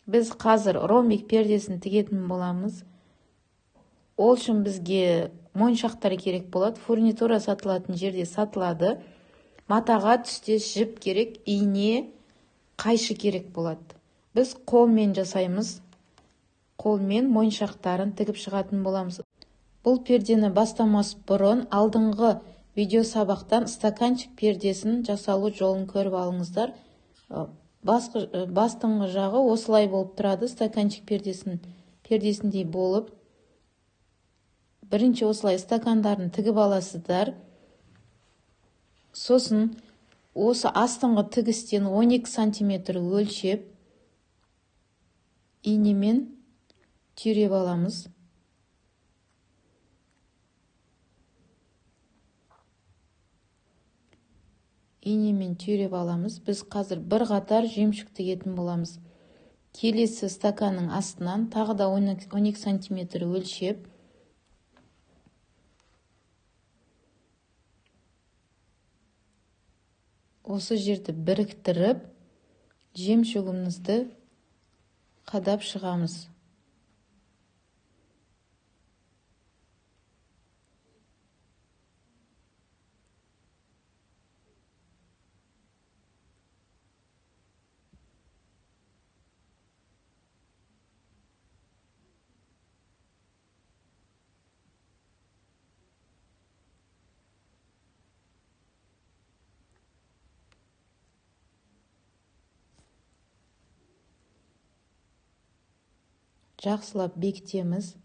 Біз қазір ромбик пердесін тігетін боламыз. Ол үшін бізге моншақтар керек болады. Фурнитура сатылатын жерде сатылады. Матаға түстес жіп керек, ине, қайшы керек болады. Біз қолмен жасаймыз. Қолмен моншақтарын тігіп шығатын боламыз. Бұл пердені бастамас бұрын алдыңғы видео сабақтан стаканчик пердесін жасалу жолын көріп алыңыздар. Бастыңғы жағы осылай болып тұрады. Стаканчик пердесіндей болып. Бірінші осылай стакандарын тігіп аласыздар. Сосын осы астыңғы тігістен 12 сантиметр өлшеп инемен түйреп аламыз. Инемен түйреп аламыз. Біз қазір бір қатар жемшік тігетін боламыз. Келесі стаканның астынан тағы да 12 сантиметр өлшеп осы жерді біріктіріп жемшігімізді қадап шығамыз. Жақсылап бекітеміз.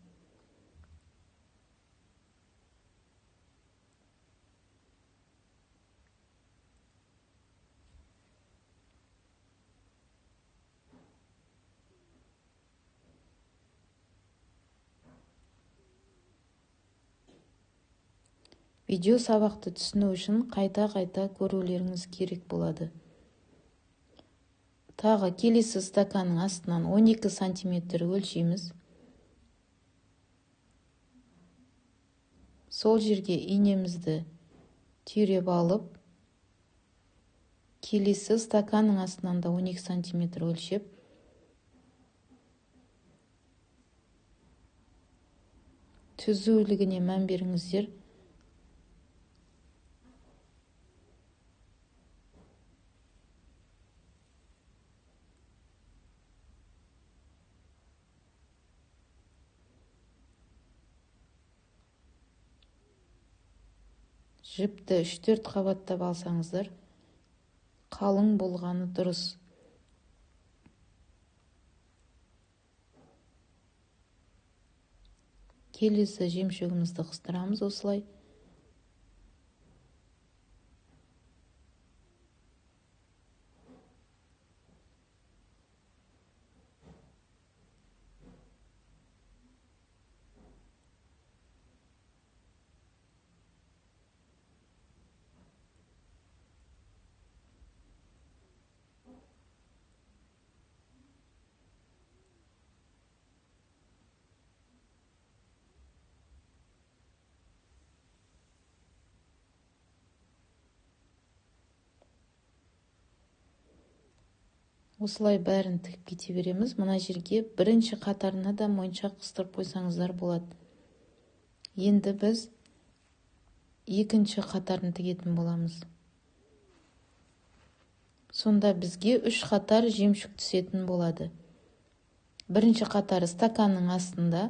Видео сабақты түсіну үшін қайта-қайта көрулеріңіз керек болады. Тағы келесі стаканның астынан 12 сантиметр өлшейміз. Сол жерге инемізді түйреп алып, келесі стаканның астынан да 12 сантиметр өлшеп, түзулігіне мән беріңіздер. Жіпті 3-4 қабаттап алсаңыздар, қалың болғаны дұрыс. Келесі жемшігімізді қыстырамыз осылай. Осылай бәрін тігіп кете береміз. Мына жерге бірінші қатарына да моншақ қыстырып қойсаңыздар болады. Енді біз екінші қатарын тігетін боламыз. Сонда бізге 3 қатар жемшік түсетін болады. Бірінші қатары стаканның астында,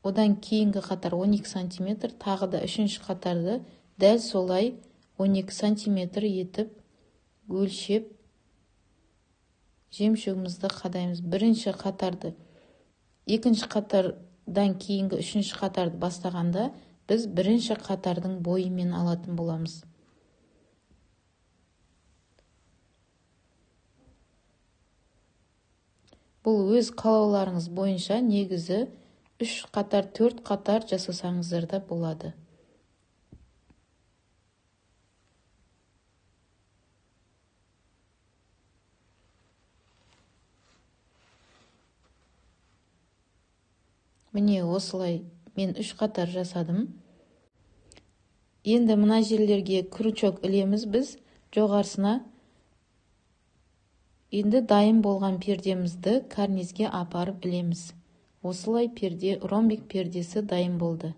одан кейінгі қатар 12 сантиметр, тағы да үшінші қатарды дәл солай 12 сантиметр етіп өлшеп жемшігімізді қадаймыз. Бірінші қатарды, екінші қатардан кейінгі үшінші қатарды бастағанда біз бірінші қатардың бойымен алатын боламыз. Бұл өз қалауларыңыз бойынша негізі 3 қатар, 4 қатар жасасаңыздар да болады. Міне осылай мен 3 қатар жасадым. Енді мына жерлерге крючок ілеміз біз, жоғарысына Енді дайын болған пердемізді карнизге апарып ілеміз. Осылай перде ромбик пердесі дайын болды.